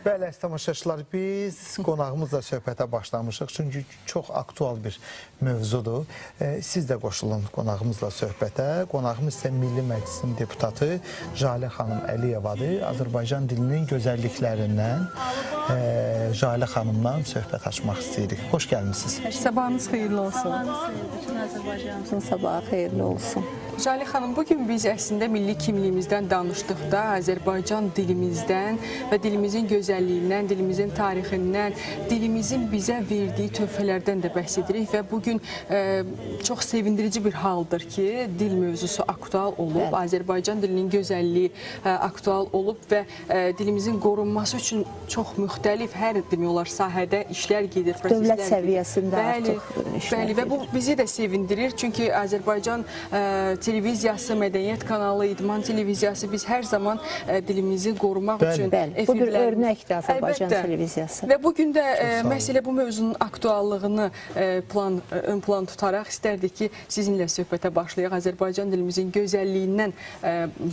Bəli, əziz tamaşaçılar, biz qonağımızla söhbətə başlamışıq, çünki çox aktual bir mövzudur. Siz də qoşulun qonağımızla söhbətə. Qonağımız isə Milli Məclisin deputatı Jalə xanım Əliyevadır. Azərbaycan dilinin gözəlliklərindən Jalə xanımdan söhbət açmaq istəyirik. Xoş gəlmişsiniz. Sabahınız xeyirli olsun. Sabahınız xeyirli. Bütün Azərbaycanımızın sabahı xeyirli olsun. Jalə xanım, bugün biz əslində milli kimliyimizdən danışdıqda Azərbaycan dilimizdən və dilimizin gözəlliyindən, dilimizin tarixindən, dilimizin bizə verdiyi töhfələrdən də bəhs edirik və bugün çox sevindirici bir haldır ki, dil mövzusu aktual olub, Azərbaycan dilinin gözəlliyi aktual olub və dilimizin qorunması üçün çox müxtəlif, hər demək olar sahədə işlər gedir, proseslər gedir. Dövlət səviyyəsində artıq işlər gedir. Və bu bizi də sevindirir, çünki Azərbaycan televiziyası, mədəniyyət kanalı, idman televiziyası biz hər zaman dilimizi qorumaq üçün efirlərimiz. Bu bir örnəkdir Azərbaycan televiziyası. Və bugün də məsələ bu mövzunun aktuallığını ön plan tutaraq istərdik ki, sizinlə söhbətə başlayaq. Azərbaycan dilimizin gözəlliyindən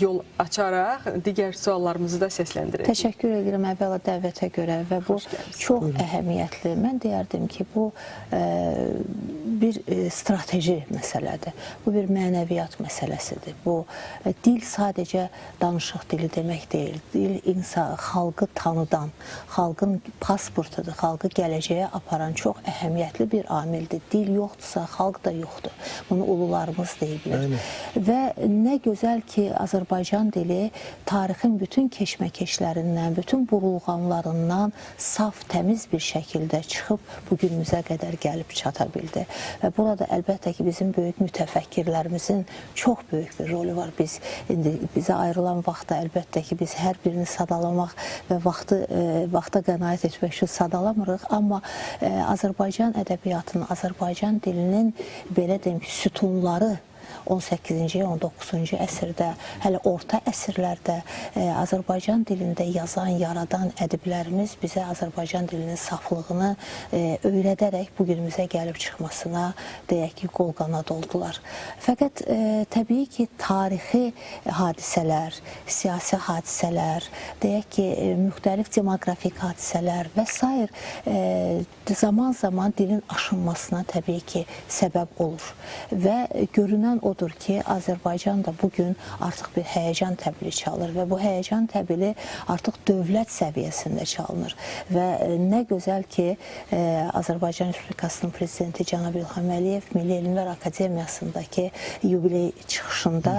yol açaraq digər suallarımızı da səsləndirək. Təşəkkür edirəm əvvəla dəvətə görə və bu çox əhəmiyyətli. Mən deyərdim ki, bu bir strateji məsələdir. Bu bir mənəviyyat məsələsidir. Bu dil sadəcə danışıq dili demək deyil. Dil insan, xalqı tanıdan, xalqın pasportudur, xalqı gələcəyə aparan çox əhəmiyyətli bir amildir. Dil yoxdursa, xalq da yoxdur. Bunu ulularımız deyiblər. Və nə gözəl ki, Azərbaycan dili tarixin bütün keşməkeşlərindən, bütün burulğanlarından saf, təmiz bir şəkildə çıxıb bugünümüzə qədər gəlib çata bildi. Və burada əlbəttə ki, bizim böyük mütəfəkkirlərimizin çox böyük bir rolü var. Bizə ayrılan vaxtda əlbəttə ki, biz hər birini sadalamaq və vaxta qənaət etmək üçün sadalamırıq. Amma Azərbaycan ədəbiyyatının, Azərbaycan dilinin belə deyim ki, sütunları 18-ci, 19-cu əsrdə, hələ orta əsrlərdə Azərbaycan dilində yazan, yaradan ədiblərimiz bizə Azərbaycan dilinin saflığını öyrədərək bugünümüzə gəlib çıxmasına, deyək ki, qol-qanad oldular. Fəqət təbii ki, tarixi hadisələr, siyasi hadisələr, deyək ki, müxtəlif demoqrafik hadisələr və s. zaman-zaman dilin aşınmasına təbii ki, səbəb olur. Və görünən odur ki, Azərbaycan da bugün artıq bir həyəcan təbili çalır və bu həyəcan təbili artıq dövlət səviyyəsində çalınır. Və nə gözəl ki, Azərbaycan Respublikasının prezidenti cənab İlham Əliyev Milli Elmlər Akademiyasındakı yubiley çıxışında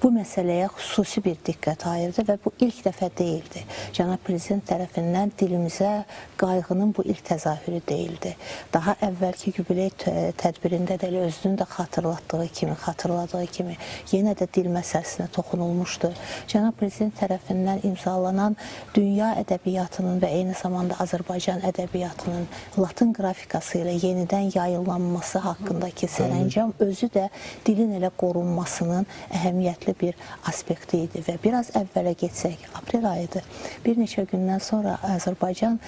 bu məsələyə xüsusi bir diqqət ayırdı və bu ilk dəfə deyildi. Cənab Prezident tərəfindən dilimizə qayğının bu ilk təzahürü deyildi. Daha əvvəlki yubiley tədbirində də özünün də xatırladığı kimi yenə də dil məsələsinə toxunulmuşdu. Cənab Prezident tərəfindən imzalanan dünya ədəbiyyatının və eyni zamanda Azərbaycan ədəbiyyatının latın qrafikası ilə yenidən yayıllanması haqqındakı sərəncam özü də dilin elə qorunmasının əhəmiyyətli bir aspekti idi və biraz əvvələ getsək, aprel ayıdır. Bir neçə gündən sonra Azərbaycan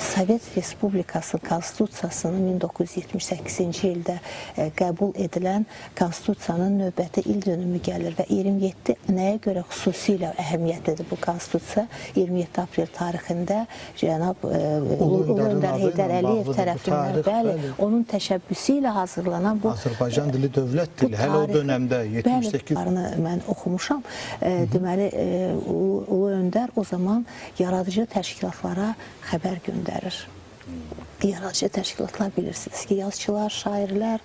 Sovet Respublikasının Konstitusiyasının 1978-ci ildə qəbul edilən Konstitusiyanın növbəti il dönümü gəlir və 27 nəyə görə xüsusilə əhəmiyyətlidir bu Konstitusiya? 27 aprel tarixində cənab Ulu Öndər Heydər Əliyev tərəfindən onun təşəbbüsü ilə hazırlanan bu Azərbaycan dili dövlət dili, hələ o dönəmdə 78 mən oxumuşam. Deməli, Ulu Öndər o zaman yaradıcı təşkilatlara xəbər göndərir. Yaradıcı təşkilatlar bilirsiniz ki, yazıçılar, şairlər,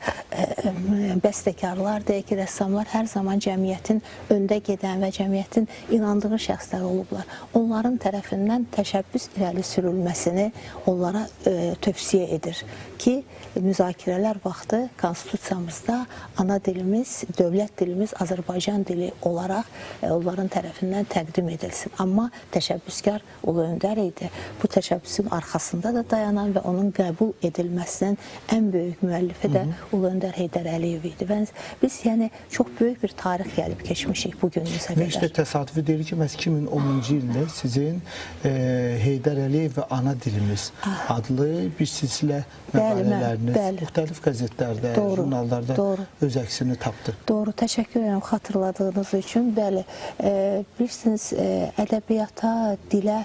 bəstəkarlar, deyək ki, rəssamlar hər zaman cəmiyyətin öndə gedən və cəmiyyətin inandığı şəxslər olublar. Onların tərəfindən təşəbbüs irəli sürülməsini onlara tövsiyə edir ki, müzakirələr vaxtı Konstitusiyamızda ana dilimiz, dövlət dilimiz Azərbaycan dili olaraq onların tərəfindən təqdim edilsin. Amma təşəbbüskar Ulu Öndər idi. Bu təşəbbüsün arxasında da dayanır. dayanan və onun qəbul edilməsinin ən böyük müəllifi də Ulu Öndər Heydər Əliyev idi. Və biz yəni çox böyük bir tarix gəlib keçmişik bu günümüzə qədər. İşte təsadüfi deyir ki, məhz 2010-cu ildə sizin Heydər Əliyev və Ana Dilimiz adlı bir silsilə məqalələriniz müxtəlif qəzetlərdə, jurnallarda öz əksini tapdı. Doğru, təşəkkür edirəm xatırladığınız üçün. Bəli, bilirsiniz, ədəbiyyata, dilə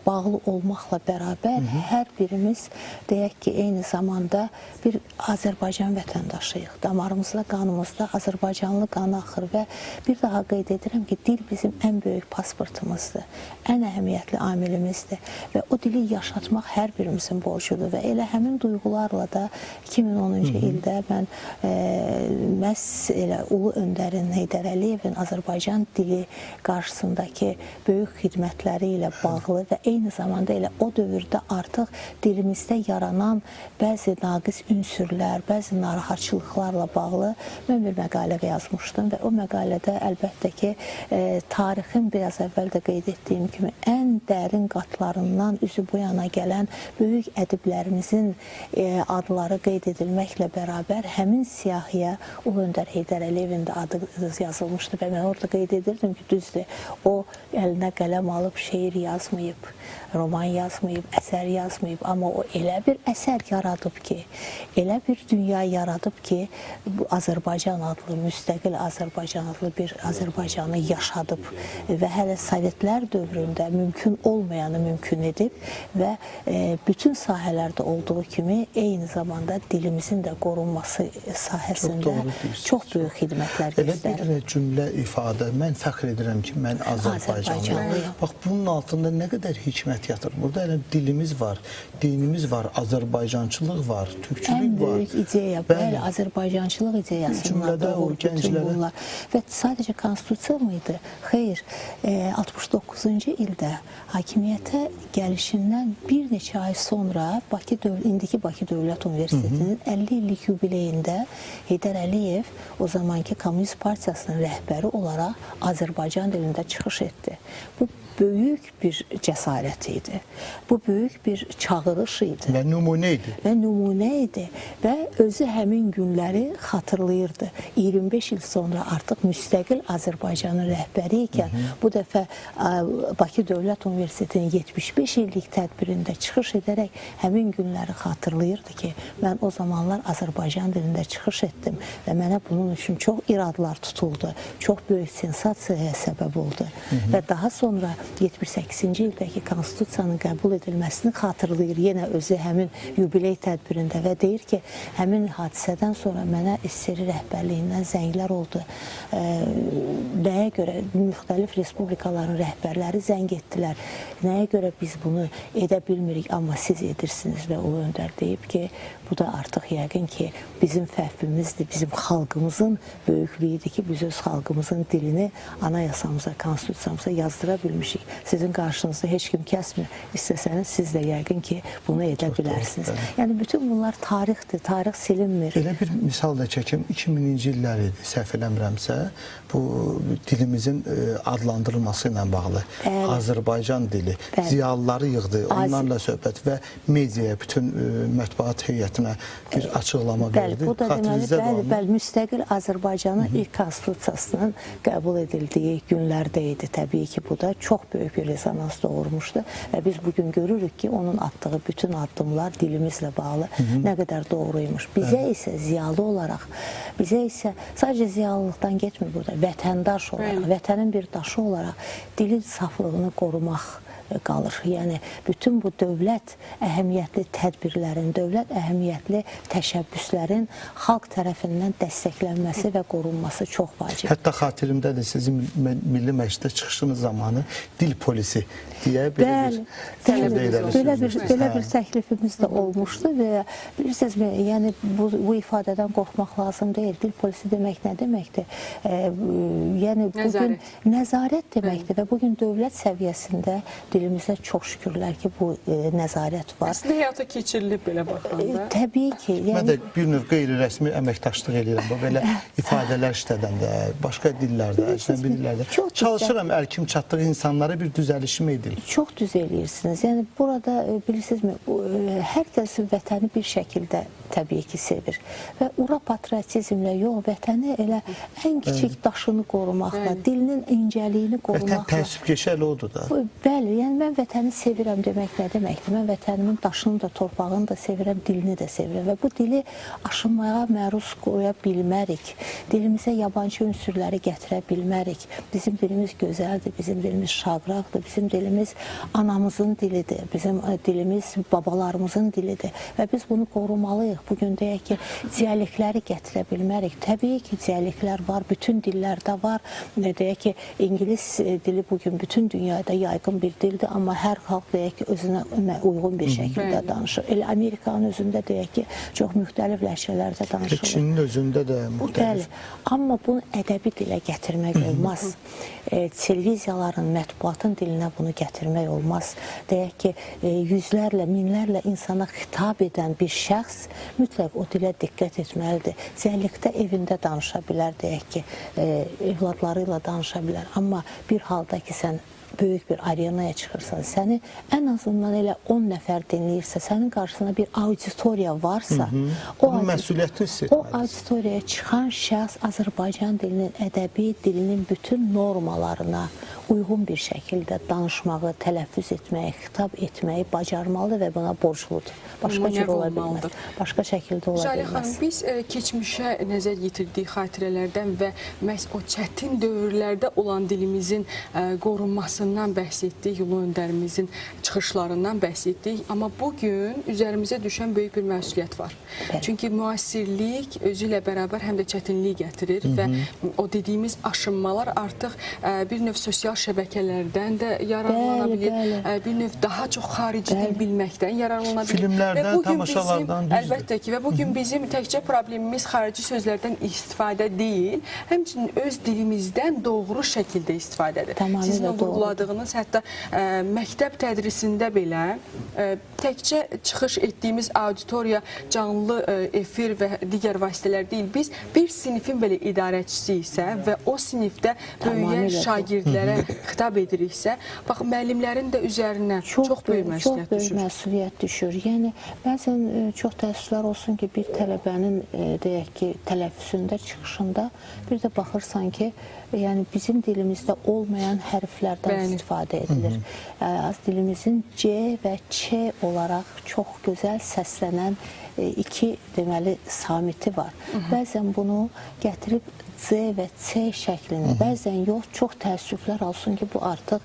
bağlı olmaqla bərabər hər birimiz deyək ki, eyni zamanda bir Azərbaycan vətəndaşıyıq. Damarımızda, qanımızda Azərbaycanlı qanı axır və bir daha qeyd edirəm ki, dil bizim ən böyük pasportumuzdur, ən əhəmiyyətli amilimizdir və o dili yaşatmaq hər birimizin borcudur və elə həmin duyğularla da 2010-cu ildə mən məhz elə Ulu Öndərin, Heydər Əliyevin Azərbaycan dili qarşısındakı böyük xidmətləri ilə bağlı və eyni zamanda elə o dövrdə artıq dilimizdə yaranan bəzi naqis ünsürlər, bəzi narahatçılıqlarla bağlı mən bir məqalə yazmışdım və o məqalədə əlbəttə ki, tarixin biraz əvvəl də qeyd etdiyim kimi ən dərin qatlarından üzü bu yana gələn böyük ədiblərimizin adları qeyd edilməklə bərabər həmin siyahıya Ulu Öndər Heydər Əliyevin də adı yazılmışdı və mən orada qeyd edirdim ki, düzdür, o əlinə qələm alıb şeir yazmayıb, roman yazmayıb, əsər yazmayıb, amma o elə bir əsər yaradıb ki, elə bir dünya yaradıb ki, bu Azərbaycan adlı, müstəqil Azərbaycan adlı bir Azərbaycanı yaşadıb və hələ Sovetlər dövründə mümkün olmayanı mümkün edib və bütün sahələrdə olduğu kimi eyni zamanda dilimizin də qorunması sahəsində çox böyük xidmətlər göstərir. Elə bir cümlə ifadə, mən fəxr edirəm ki, mən Azərbaycanlıyam. Bax, bunun altında nə qədər hikmət yatır. Burada elə dilimiz var, dinimiz var, Azərbaycançılıq var, türkçülük var. Ən böyük ideya, bəli, Azərbaycançılıq ideyasından doğur bütün bunlar. Və sadəcə konstitusiya mıydı? Xeyr, 69-cu ildə hakimiyyətə gəlişindən bir neçə ay sonra indiki Bakı Dövlət Universitetinin 50 illik yubileyində Heydər Əliyev o zamanki Komünist Partiyasının rəhbəri olaraq Azərbaycan dilində çıxış etdi. Bu böyük bir cəsarət idi. Bu böyük bir çağırış idi. Və nümunə idi. Və nümunə idi və özü həmin günləri xatırlayırdı. 25 il sonra artıq müstəqil Azərbaycanın rəhbəri ikən bu dəfə Bakı Dövlət Universitetinin 75 illik tədbirində çıxış edərək həmin günləri xatırlayırdı ki, mən o zamanlar Azərbaycan dilində çıxış etdim və mənə bunun üçün çox iradlar tutuldu. Çox böyük sensasiyaya səbəb oldu. Və daha sonra 78-ci ildəki konstitusiyanın qəbul edilməsini xatırlayır yenə özü həmin yubiley tədbirində və deyir ki, həmin hadisədən sonra mənə SSR rəhbərliyindən zənglər oldu. Nəyə görə müxtəlif respublikaların rəhbərləri zəng etdilər. Nəyə görə biz bunu edə bilmirik, amma siz edirsiniz və Ulu Öndər deyib ki, bu da artıq yəqin ki, bizim fəhvimizdir, bizim xalqımızın böyüklüyüdür ki, biz öz xalqımızın dilini anayasamıza, konstitusiyamıza yazdıra bilmişik. Sizin qarşınızda heç kim kəsmir. İstəsəniz siz də yəqin ki, bunu edə bilərsiniz. Yəni, bütün bunlar tarixdir, tarix silinmir. Elə bir misal da çəkim, 2000-ci illər idi, səhv eləmirəmsə, bu dilimizin adlandırılması ilə bağlı Azərbaycan dili, ziyalıları yığdı, onlarla söhbət və mediaya, bütün mətbuat heyətinə bir açıqlama verdi. Bu da deməli, müstəqil Azərbaycanın ilk konstitusiyasının qəbul edildiyi günlərdə idi. Təbii ki, bu da çox böyük bir rezonans doğurmuşdu və biz bugün görürük ki, onun atdığı bütün addımlar dilimizlə bağlı nə qədər doğruymuş. Bizə isə ziyalı olaraq, bizə isə sadəcə ziyalılıqdan getmir burada, vətəndaş olaraq, vətənin bir daşı olaraq dilin saflığını qorumaq qalır. Yəni, bütün bu dövlət əhəmiyyətli tədbirlərin, dövlət əhəmiyyətli təşəbbüslərin xalq tərəfindən dəstəklənməsi və qorunması çox vacibdir. Hətta xatirimdədir sizin Milli Məclisdə çıxışınız zamanı dil polisi deyə belə bir təklifimiz də olmuşdu və bilirsiniz, yəni bu ifadədən qorxmaq lazım deyil. Dil polisi demək nə deməkdir? Yəni, bugün nəzarət deməkdir və bugün dövlət səviyyəsində dil dilimizdə çox şükürlər ki, bu nəzarət var. Əslində həyata keçirilib belə baxanda. Təbii ki. Mən də bir növ qeyri-rəsmi əməkdaşlıq edirəm. Bu belə ifadələr işlədəndə, başqa dillərdə, əcnəbi dillərdə. Çalışıram əlkim çatdığı insanlara bir düzəlişimi edim. Çox düz eləyirsiniz. Yəni burada bilirsinizmi, hər kəs vətəni bir şəkildə təbii ki sevir. Və ura patriotizmlə yox, vətəni elə ən kiçik daşını qorumaqla, dilinin incəliyini qorumaqla. Vətən təəssübkeşəli odur da. Bəli, yəni mən vətəni sevirəm demək nə deməkdir? Mən vətənimin daşını da, torpağını da sevirəm, dilini də sevirəm və bu dili aşınmaya məruz qoya bilmərik. Dilimizə yabancı ünsürləri gətirə bilmərik. Bizim dilimiz gözəldir, bizim dilimiz şabraqdır, bizim dilimiz anamızın dilidir, bizim dilimiz babalarımızın dilidir və biz bunu qorumalıyıq. Bugün deyək ki, dialektləri gətirə bilmərik. Təbii ki, dialektlər var, bütün dillərdə var. Deyək ki, İngilis dili bugün bütün dünyada yaygın bir dildir, amma hər xalq deyək ki, özünə uyğun bir şəkildə danışır. Elə Amerikanın özündə deyək ki, çox müxtəlif ləhcələrdə danışılır. Çinin özündə də müxtəlif. Bəli, amma bunu ədəbi dilə gətirmək olmaz. Televiziyaların, mətbuatın dilinə bunu gətirmək olmaz. Deyək ki, yüzlərlə, minlərlə insana xitab edən bir şəxs mütləq o dilə diqqət etməlidir. Dialektdə evində danışa bilər, deyək ki, evladları ilə danışa bilər. Amma bir halda ki, sən böyük bir arenaya çıxırsan, səni ən azından elə 10 nəfər dinləyirsə, sənin qarşısında bir auditoriya varsa, o auditoriyaya çıxan şəxs Azərbaycan dilinin, ədəbi dilinin bütün normalarına uyğun bir şəkildə danışmağı, tələffüz etməyi, xitab etməyi bacarmalıdır və buna borcludur. Başqa cür ola bilməz. Başqa şəkildə ola Jalə bilməz. xanım, biz keçmişə nəzər yetirdik xatirələrdən və məhz o çətin dövrlərdə olan dilimizin qorunmasından bəhs etdik, Ulu Öndərimizin çıxışlarından bəhs etdik. Amma bugün üzərimizə düşən böyük bir məsuliyyət var. Çünki müasirlik özü ilə bərabər həm də çətinlik gətirir və o dediyimiz aşınmalar artıq bir növ sosial şəbəkələrdən də yararlana bilir, bir növ daha çox xarici dil bilməkdən yararlana bilir. Filmlərdən, tamaşalardan düzdür. Əlbəttə ki, və bugün bizim təkcə problemimiz xarici sözlərdən istifadə deyil, həmçinin öz dilimizdən doğru şəkildə istifadədir. Sizin o vurguladığınız hətta məktəb tədrisində belə təkcə çıxış etdiyimiz auditoriya, canlı efir və digər vasitələr deyil. Biz bir sinifin belə idarəçisi isə və o sinifdə böyüyən şagirdlərə xitab ediriksə, bax, müəllimlərin də üzərinə çox böyük məsuliyyət düşür. Yəni, bəzən çox təəssüflər olsun ki, bir tələbənin, deyək ki, tələffüzündə, çıxışında bir də baxırsan ki, yəni bizim dilimizdə olmayan hərflərdən istifadə edilir. Dilimizin C və Ç olaraq çox gözəl səslənən iki deməli samiti var. Bəzən bunu gətirib C və C şəklində, bəzən yox, çox təəssüflər olsun ki, bu artıq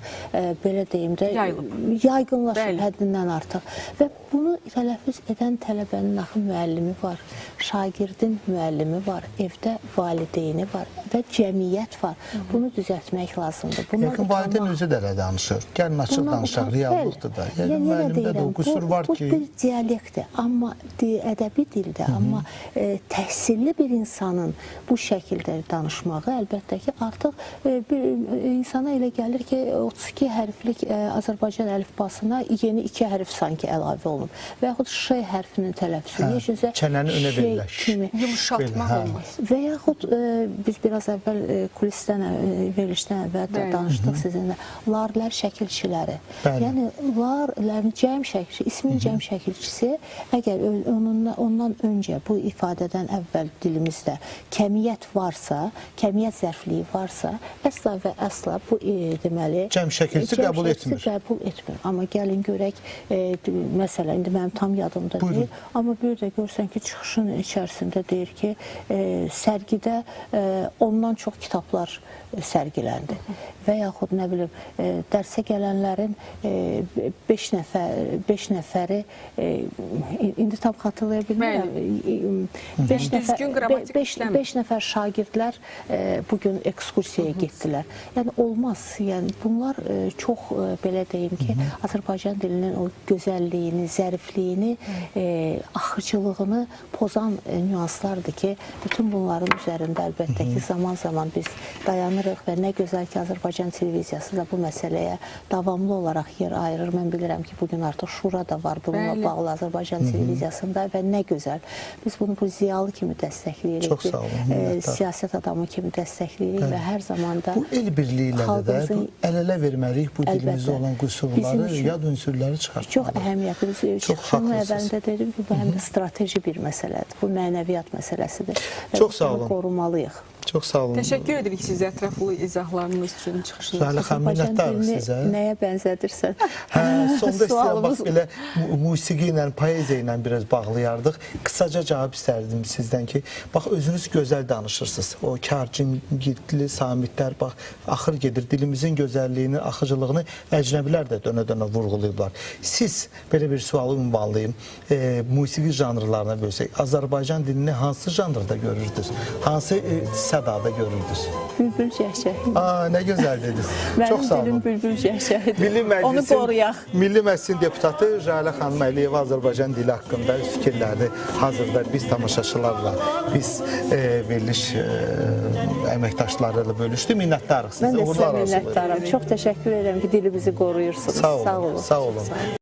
belə deyim də yaygınlaşır həddindən artıq. Və bunu tələffüz edən tələbənin axı müəllimi var, şagirdin müəllimi var, evdə valideyni var və cəmiyyət var. Bunu düzəltmək lazımdır. Yəqin valideyn özü də elə danışır. Gəlin açıq danışaq, reallıqdır da. Yəni müəllimdə də o qüsur var ki... Bu bir dialektdir, amma ədəbi dildə, amma təhsilli bir insanın bu şəkildə danışmağı əlbəttə ki, artıq insana elə gəlir ki, 32 hərflik Azərbaycan əlifbasına yeni 2 hərf sanki əlavə olunub. Və yaxud Ş hərfinin tələffüzü, çənəni önə verilək, yumuşaltmaq olmaz. Və yaxud biz biraz əvvəl kulisdən, verilişdən əvvəl danışdıq sizinlə, larlər şəkilçiləri. Yəni, larlərin cəm şəkilçisi, ismin cəm şəkilçisi, əgər ondan öncə bu ifadədən əvvəl dilimizdə kəmiyyət varsa, kəmiyyət zərfliyi varsa, əsla və əsla bu deməli cəm şəkilçisi qəbul etmir. Amma gəlin görək, məsələn, indi mənim tam yadımda deyil, amma bir də görsən ki, çıxışın içərisində deyir ki, sərgidə ondan çox kitablar sərgiləndi. Və yaxud, nə bilim, dərsə gələnlərin 5 nəfəri, indi tam xatırlamıyorum, xatırlaya bilmirəm. 5 Düzgün qrammatik işləmir. 5 nəfər şagirdlər bu gün ekskursiyaya getdilər. Yəni olmaz. Yəni bunlar çox belə deyim ki, Azərbaycan dilinin o gözəlliyini, zərifliyini, axıcılığını pozan nüanslardır ki, bütün bunların üzərində əlbəttə ki, zaman-zaman biz dayanırıq və nə gözəl ki, Azərbaycan televiziyası da bu məsələyə davamlı olaraq yer ayırır. Mən bilirəm ki, bugün artıq Şura da var bununla bağlı Azərbaycan televiziyasında və nə gözəl. Biz bunu bu ziyalı kimi dəstəkləyirik. Çox sağ olun. Siyasət adamı kimi dəstəkləyirik və hər zamanda bu el birliyi ilə də əl-ələ verməliyik bu dilimizdə olan qüsurları, yad ünsürləri çıxartmalıyıq. Çox əhəmiyyətli. Çıxışımın əvvəlində dedim ki, bu həm də strateji bir məsələdir. Bu mənəviyyat məsələsidir. Çox sağ olun. Qorumalıyıq. Çox sağ olun. Təşəkkür edirik sizə ətraflı izahlarınız üçün, çıxışınız. Zəhlə xanım, minnətdarıq sizə. Nəyə bənzədirsən? Hə, sonda istəyirəm, bax, belə musiqi ilə, poeziya ilə biraz bağlayardıq. Qısaca cavab istərdim sizdən ki, bax, özünüz gözəl danışırsınız. O karcın, girdli, samitlər, bax, axır gedir. Dilimizin gözəlliyini, axıcılığını əcnəbilər də dönə-dönə vurğulayıblar. Siz, belə bir sualı ünvanlayım, musiqi janrlarına bölsək, Azərbaycan dilini hansı janrda görürdünüz? Hansı sədada görürdünüz? Bülbül cəhcəhi. Nə gözəl dediniz. Çox sağ olun. Mənim dilim bülbül cəhcəhidir. Milli Onu qoruyaq. Milli Məclisin deputatı Jalə xanım Əliyeva Azərbaycan dili haqqında fikirlərini hazırda biz tamaşaçılarla, biz veriliş əməkdaşları ilə bölüşdü. Minnətdarıq sizə. Mən də sizə minnətdaram. Çox təşəkkür edirəm ki, dilimizi qoruyursunuz. Sağ olun. Sağ olun.